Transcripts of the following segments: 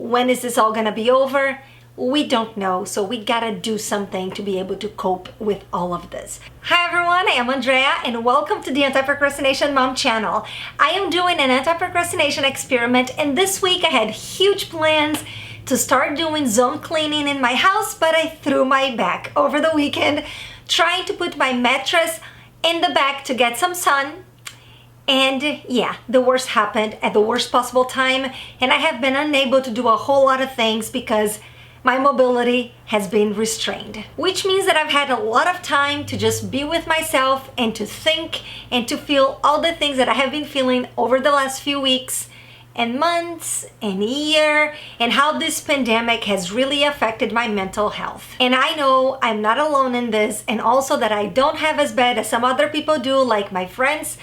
When is this all gonna be over? We don't know, so we gotta do something to be able to cope with all of this. Hi everyone, I am Andrea and welcome to the Anti-Procrastination Mom channel. I am doing an anti-procrastination experiment, and this week I had huge plans to start doing zone cleaning in my house, but I threw my back over the weekend trying to put my mattress in the back to get some sun. And yeah, the worst happened at the worst possible time, and I have been unable to do a whole lot of things because my mobility has been restrained, which means that I've had a lot of time to just be with myself and to think and to feel all the things that I have been feeling over the last few weeks and months and year, and how this pandemic has really affected my mental health. And I know I'm not alone in this, and also that I don't have as bad as some other people do, like my friends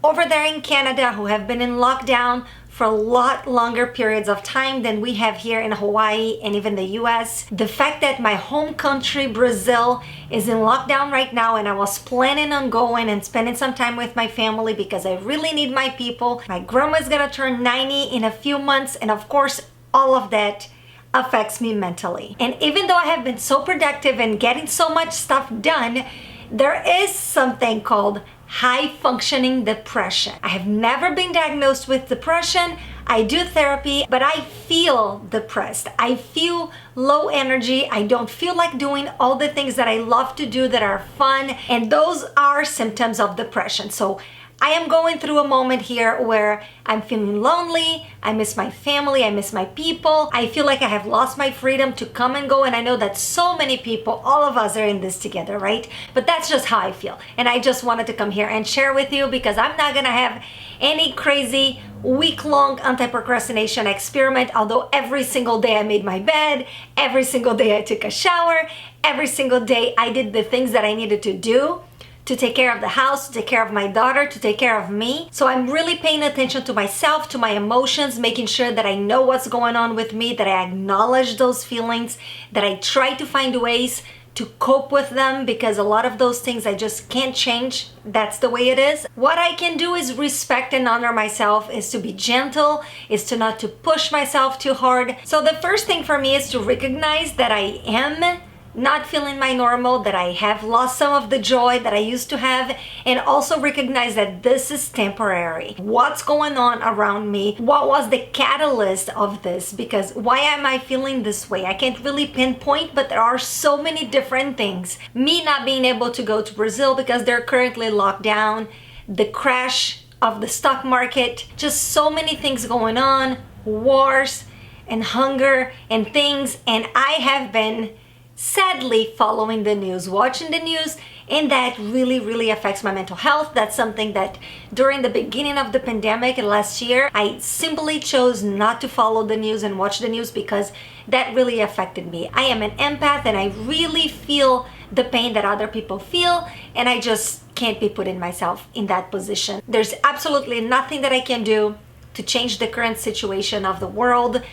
over there in Canada who have been in lockdown for a lot longer periods of time than we have here in Hawaii and even the US. The fact that my home country, Brazil, is in lockdown right now, and I was planning on going and spending some time with my family because I really need my people. My grandma's gonna turn 90 in a few months, and of course, all of that affects me mentally. And even though I have been so productive and getting so much stuff done, there is something called high functioning depression. I have never been diagnosed with depression. I do therapy, but I feel depressed. I feel low energy. I don't feel like doing all the things that I love to do that are fun, and those are symptoms of depression. So I am going through a moment here where I'm feeling lonely, I miss my family, I miss my people, I feel like I have lost my freedom to come and go, and I know that so many people, all of us are in this together, right? But that's just how I feel, and I just wanted to come here and share with you because I'm not gonna have any crazy week-long anti-procrastination experiment, although every single day I made my bed, every single day I took a shower, every single day I did the things that I needed to do to take care of the house, to take care of my daughter, to take care of me. So I'm really paying attention to myself, to my emotions, making sure that I know what's going on with me, that I acknowledge those feelings, that I try to find ways to cope with them, because a lot of those things I just can't change. That's the way it is. What I can do is respect and honor myself, is to be gentle, is to not to push myself too hard. So the first thing for me is to recognize that I am not feeling my normal, that I have lost some of the joy that I used to have, and also recognize that this is temporary. What's going on around me? What was the catalyst of this? Because why am I feeling this way? I can't really pinpoint, but there are so many different things. Me not being able to go to Brazil because they're currently locked down, the crash of the stock market, just so many things going on, wars and hunger and things, and I have been sadly following the news, watching the news, and that really affects my mental health. That's something that during the beginning of the pandemic last year, I simply chose not to follow the news and watch the news because that really affected me. I am an empath and I really feel the pain that other people feel, and I just can't be putting myself in that position. There's absolutely nothing that I can do to change the current situation of the world,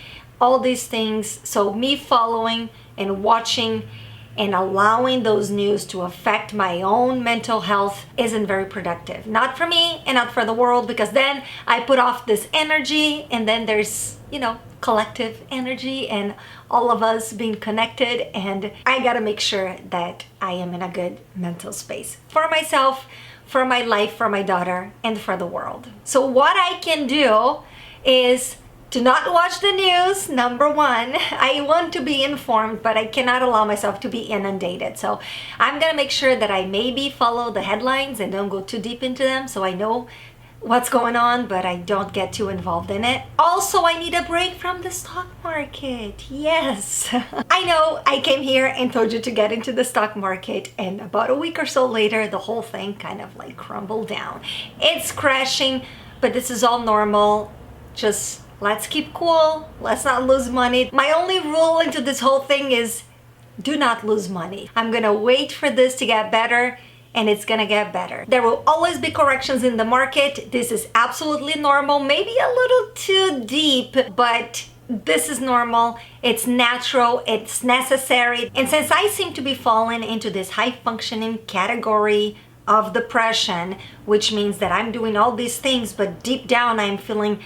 all these things. So me following and watching and allowing those news to affect my own mental health isn't very productive. Not for me and not for the world, because then I put off this energy, and then there's, collective energy and all of us being connected, and I gotta make sure that I am in a good mental space for myself, for my life, for my daughter, and for the world. So what I can do is to not watch the news, number one. I want to be informed, but I cannot allow myself to be inundated. So I'm gonna make sure that I maybe follow the headlines and don't go too deep into them, so I know what's going on, but I don't get too involved in it. Also, I need a break from the stock market. Yes. I know I came here and told you to get into the stock market, and about a week or so later, the whole thing kind of like crumbled down. It's crashing, but this is all normal. Just let's keep cool. Let's not lose money. My only rule into this whole thing is do not lose money. I'm gonna wait for this to get better, and it's gonna get better. There will always be corrections in the market. This is absolutely normal, maybe a little too deep, but this is normal, it's natural, it's necessary. And since I seem to be falling into this high functioning category of depression, which means that I'm doing all these things, but deep down I'm feeling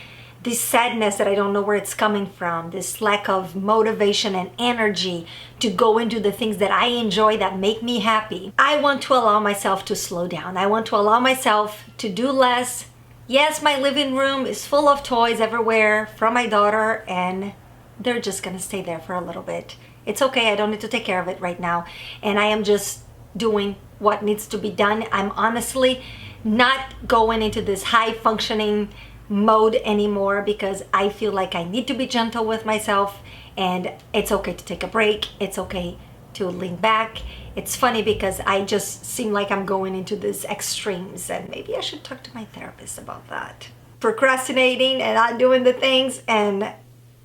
this sadness that I don't know where it's coming from, this lack of motivation and energy to go into the things that I enjoy that make me happy. I want to allow myself to slow down. I want to allow myself to do less. Yes, my living room is full of toys everywhere from my daughter, and they're just gonna stay there for a little bit. It's okay, I don't need to take care of it right now. And I am just doing what needs to be done. I'm honestly not going into this high functioning mode anymore because I feel like I need to be gentle with myself, and it's okay to take a break. It's okay to lean back. It's funny because I just seem like I'm going into these extremes, and maybe I should talk to my therapist about that. Procrastinating and not doing the things, and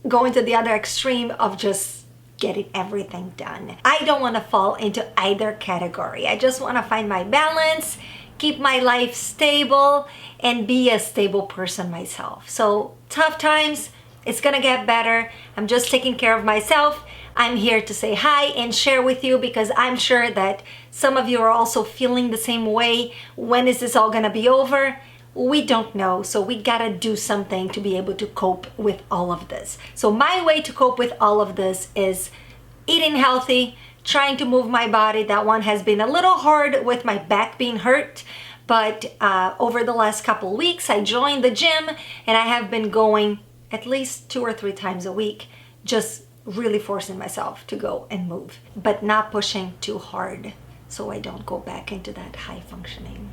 going to the other extreme of just getting everything done. I don't want to fall into either category. I just want to find my balance, keep my life stable, and be a stable person myself. So tough times, it's gonna get better. I'm just taking care of myself. I'm here to say hi and share with you because I'm sure that some of you are also feeling the same way. When is this all gonna be over? We don't know, so we gotta do something to be able to cope with all of this. So my way to cope with all of this is eating healthy, trying to move my body. That one has been a little hard with my back being hurt, but over the last couple weeks I joined the gym, and I have been going at least 2 or 3 times a week, just really forcing myself to go and move, but not pushing too hard so I don't go back into that high functioning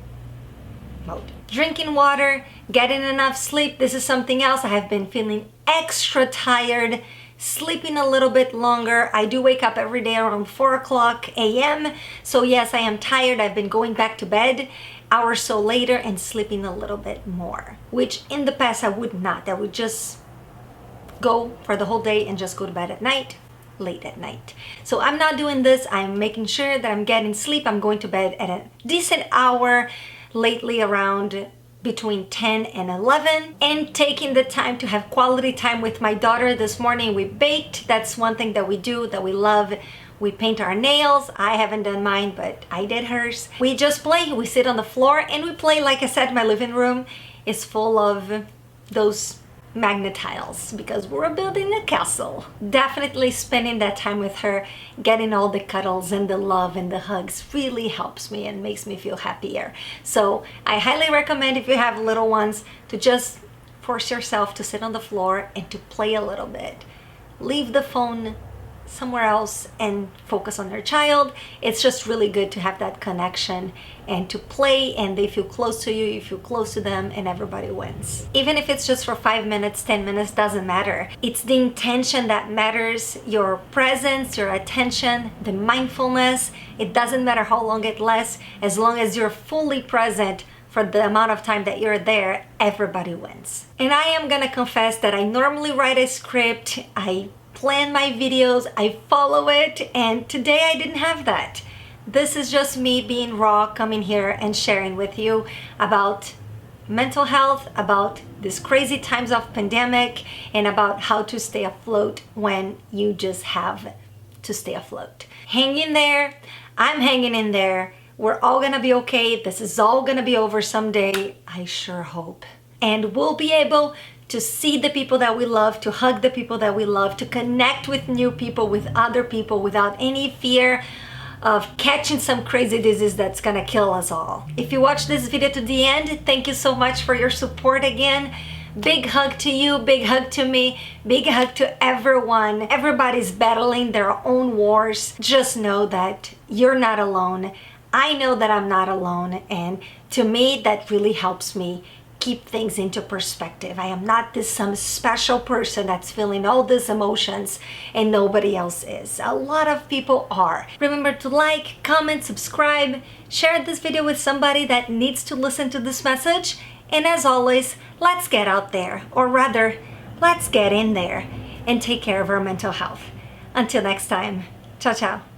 mode. Drinking water, getting enough sleep. This is something else. I have been feeling extra tired, sleeping a little bit longer. I do wake up every day around 4 a.m. So yes, I am tired. I've been going back to bed hours so later and sleeping a little bit more, which in the past I would not. I would just go for the whole day and just go to bed at night, late at night. So I'm not doing this. I'm making sure that I'm getting sleep. I'm going to bed at a decent hour, lately around between 10 and 11, and taking the time to have quality time with my daughter. This morning we baked. That's one thing that we do that we love. We paint our nails. I haven't done mine, but I did hers. We just play. We sit on the floor and we play. Like I said, my living room is full of those magnet tiles because we're building a castle. Definitely spending that time with her, getting all the cuddles and the love and the hugs really helps me and makes me feel happier. So I highly recommend, if you have little ones, to just force yourself to sit on the floor and to play a little bit. Leave the phone somewhere else and focus on their child. It's just really good to have that connection and to play, and they feel close to you, you feel close to them, and everybody wins. Even if it's just for 5 minutes, 10 minutes, doesn't matter. It's the intention that matters, your presence, your attention, the mindfulness. It doesn't matter how long it lasts, as long as you're fully present for the amount of time that you're there, everybody wins. And I am gonna confess that I normally write a script, I plan my videos, I follow it, and today I didn't have that. This is just me being raw, coming here and sharing with you about mental health, about these crazy times of pandemic, and about how to stay afloat when you just have to stay afloat. Hang in there. I'm hanging in there. We're all gonna be okay. This is all gonna be over someday, I sure hope. And we'll be able to see the people that we love, to hug the people that we love, to connect with new people, with other people, without any fear of catching some crazy disease that's gonna kill us all. If you watched this video to the end, thank you so much for your support again. Big hug to you, big hug to me, big hug to everyone. Everybody's battling their own wars. Just know that you're not alone. I know that I'm not alone, and to me, that really helps me keep things into perspective. I am not this some special person that's feeling all these emotions and nobody else is. A lot of people are. Remember to like, comment, subscribe, share this video with somebody that needs to listen to this message. And as always, let's get out there, or rather, let's get in there and take care of our mental health. Until next time, ciao, ciao.